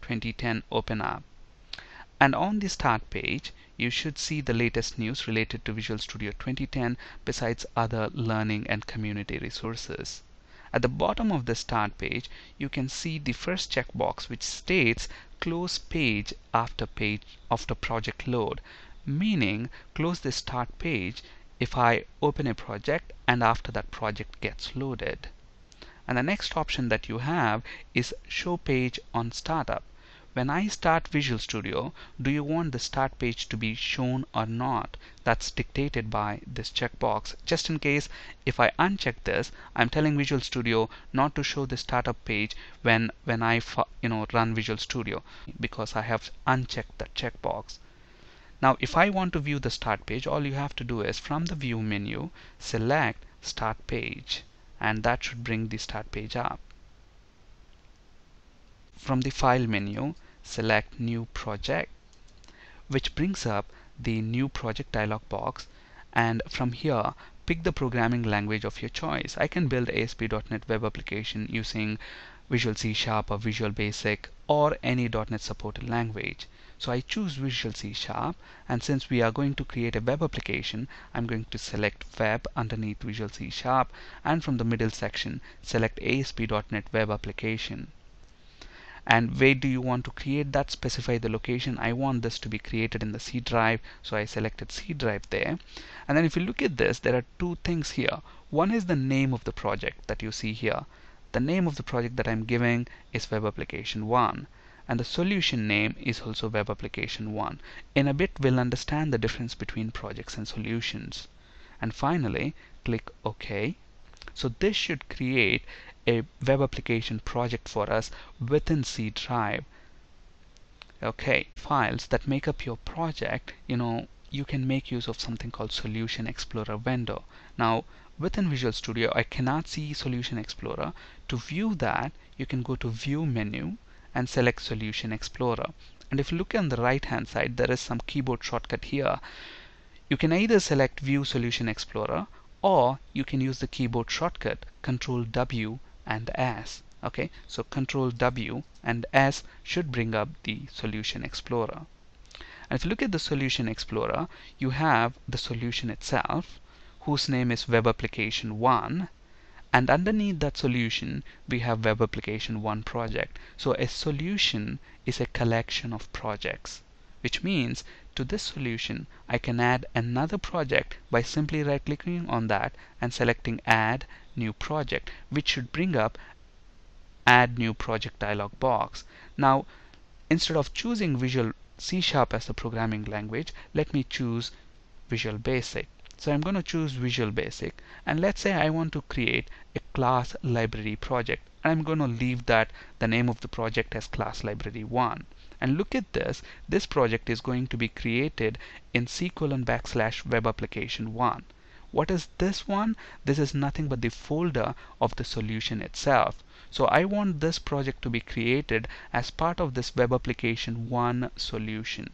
2010 open up. And on the start page, you should see the latest news related to Visual Studio 2010 besides other learning and community resources. At the bottom of the start page, you can see the first checkbox which states close page after project load, meaning close the start page if I open a project and after that project gets loaded. And the next option that you have is show page on startup. When I start Visual Studio, do you want the start page to be shown or not? That's dictated by this checkbox. Just in case, if I uncheck this, I'm telling Visual Studio not to show the startup page when I run Visual Studio, because I have unchecked that checkbox. Now, if I want to view the start page, all you have to do is from the view menu, select start page, and that should bring the start page up. From the file menu, select new project, which brings up the new project dialog box, and from here pick the programming language of your choice. I can build ASP.NET web application using Visual C# or Visual Basic or any .NET supported language. So I choose Visual C#, and since we are going to create a web application, I'm going to select web underneath Visual C#, and from the middle section select ASP.NET web application. And where do you want to create that? Specify the location. I want this to be created in the C drive, so I selected C drive there. And then if you look at this, there are two things here. One is the name of the project that you see here. The name of the project that I'm giving is Web Application 1, and the solution name is also Web Application 1. In a bit we'll understand the difference between projects and solutions. And finally click OK. So this should create a web application project for us within C drive. Okay, files that make up your project, you can make use of something called Solution Explorer window. Now within Visual Studio I cannot see Solution Explorer. To view that, you can go to View menu and select Solution Explorer. And if you look on the right hand side, there is some keyboard shortcut here. You can either select View Solution Explorer, or you can use the keyboard shortcut Control W and S. Okay, so Control W and S should bring up the Solution Explorer. And if you look at the Solution Explorer, you have the solution itself, whose name is Web Application 1, and underneath that solution we have Web Application 1 project. So a solution is a collection of projects, which means to this solution I can add another project by simply right clicking on that and selecting Add New Project, which should bring up Add New Project dialog box. Now instead of choosing Visual C# as the programming language, let me choose Visual Basic. So I'm going to choose Visual Basic, and let's say I want to create a class library project. I'm going to leave that the name of the project as class library 1. And look at this. This project is going to be created in C:\web application 1. What is this one? This is nothing but the folder of the solution itself. So I want this project to be created as part of this Web Application 1 solution.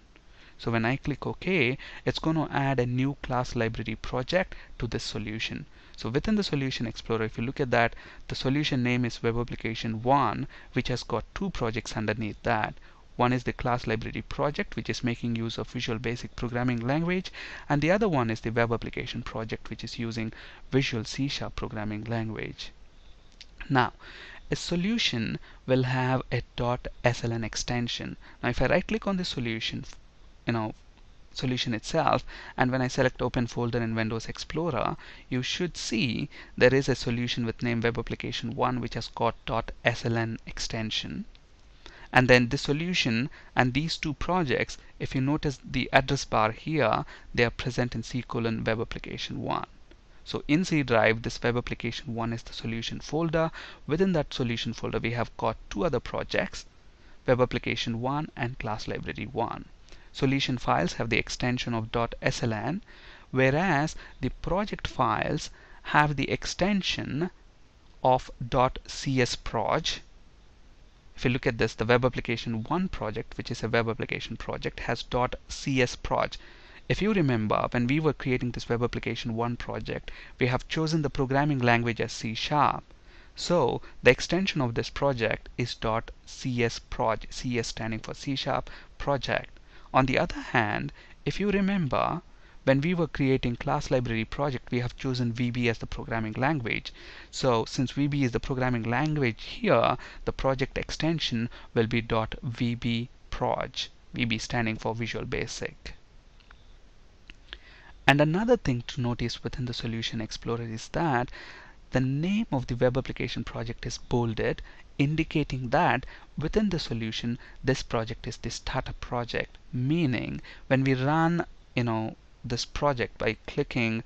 So when I click OK, it's going to add a new class library project to this solution. So within the Solution Explorer, if you look at that, the solution name is Web Application 1, which has got two projects underneath that. One is the class library project, which is making use of Visual Basic programming language, and the other one is the web application project, which is using Visual C# programming language. Now a solution will have a .sln extension. Now if I right click on the solution itself, and when I select Open Folder in Windows Explorer, you should see there is a solution with name Web Application 1 which has got .sln extension. And then the solution and these two projects, if you notice the address bar here, they are present in C:\web application 1. So in C drive, this Web Application 1 is the solution folder. Within that solution folder, we have got two other projects, Web Application 1 and Class Library 1. Solution files have the extension of .sln, whereas the project files have the extension of .csproj. If you look at this, the Web Application 1 project, which is a web application project, has .csproj. If you remember, when we were creating this Web Application 1 project, we have chosen the programming language as C#. So the extension of this project is .csproj, CS standing for C# project. On the other hand, if you remember, when we were creating class library project, we have chosen VB as the programming language. So since VB is the programming language here, the project extension will be .vbproj, VB standing for Visual Basic. And another thing to notice within the Solution Explorer is that the name of the web application project is bolded, indicating that within the solution this project is the startup project, meaning when we run this project by clicking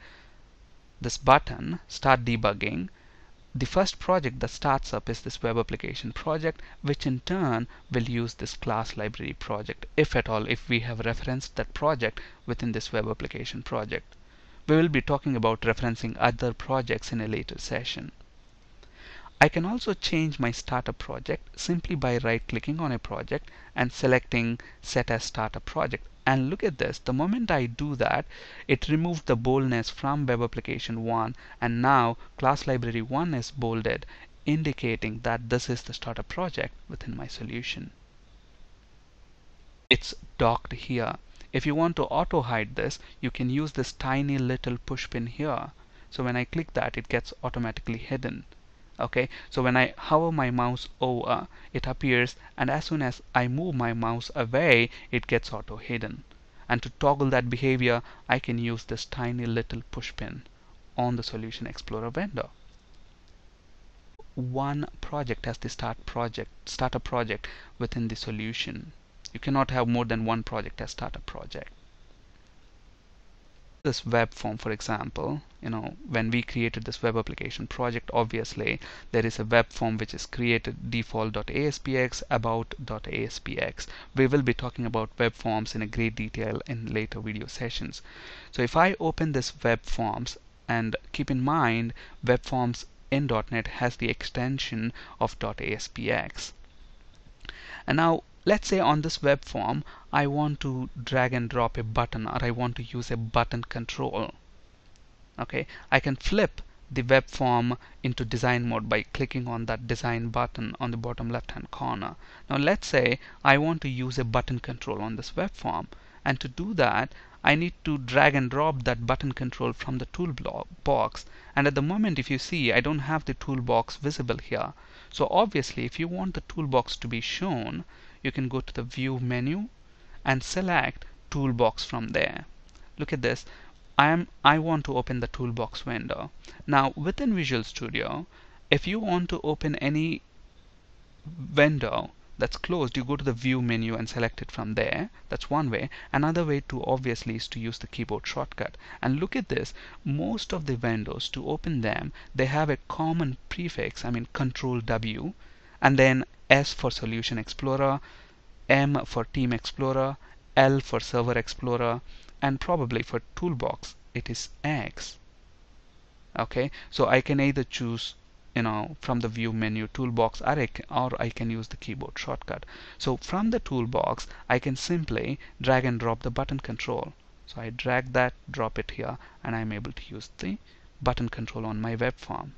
this button, start debugging, the first project that starts up is this web application project, which in turn will use this class library project, if at all, if we have referenced that project within this web application project. We will be talking about referencing other projects in a later session. I can also change my startup project simply by right-clicking on a project and selecting Set as Startup Project. And look at this, the moment I do that, it removed the boldness from Web Application 1, and now Class Library 1 is bolded, indicating that this is the startup project within my solution. It's docked here. If you want to auto hide this, you can use this tiny little push pin here. So when I click that, it gets automatically hidden. Okay, so when I hover my mouse over, it appears, and as soon as I move my mouse away, it gets auto hidden. And to toggle that behavior, I can use this tiny little push pin on the Solution Explorer window. One project as the startup project within the solution. You cannot have more than one project as startup project. This web form, for example, when we created this web application project, obviously there is a web form which is created, default.aspx, about.aspx. We will be talking about web forms in a great detail in later video sessions. So if I open this web forms, and keep in mind web forms in .NET has the extension of .aspx. And now let's say on this web form I want to drag and drop a button, or I want to use a button control. Okay, I can flip the web form into design mode by clicking on that design button on the bottom left hand corner. Now let's say I want to use a button control on this web form, and to do that I need to drag and drop that button control from the toolbox, and at the moment if you see I don't have the toolbox visible here. So obviously if you want the toolbox to be shown, you can go to the view menu and select toolbox from there. Look at this, I want to open the toolbox window. Now within Visual Studio, if you want to open any window that's closed, you go to the view menu and select it from there. That's one way. Another way to obviously is to use the keyboard shortcut. And look at this, most of the windows, to open them, they have a common prefix, Control W, and then S for Solution Explorer, M for Team Explorer, L for Server Explorer, and probably for Toolbox it is X. Okay, so I can either choose from the view menu toolbox, or I can use the keyboard shortcut. So from the toolbox I can simply drag and drop the button control. So I drag that, drop it here, and I'm able to use the button control on my web form.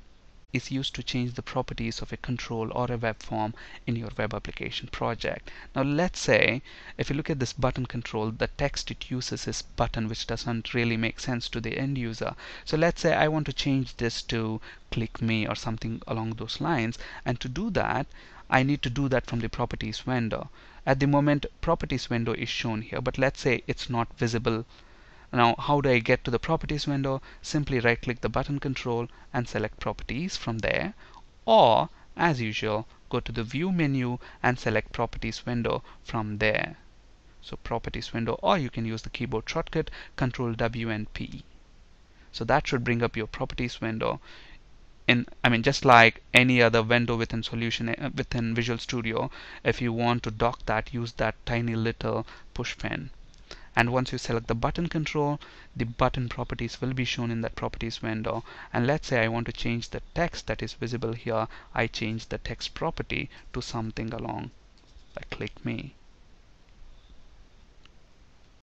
Is used to change the properties of a control or a web form in your web application project. Now let's say if you look at this button control, the text it uses is button, which doesn't really make sense to the end user. So let's say I want to change this to click me or something along those lines, and to do that I need to do that from the properties window. At the moment properties window is shown here, but let's say it's not visible. Now how do I get to the properties window? Simply right click the button control and select properties from there, or as usual go to the view menu and select properties window from there. So properties window, or you can use the keyboard shortcut Control W and P. So that should bring up your properties window. Just like any other window within within Visual Studio, if you want to dock that, use that tiny little push pin. And once you select the button control, the button properties will be shown in that properties window. And let's say I want to change the text that is visible here. I change the text property to something along like click me.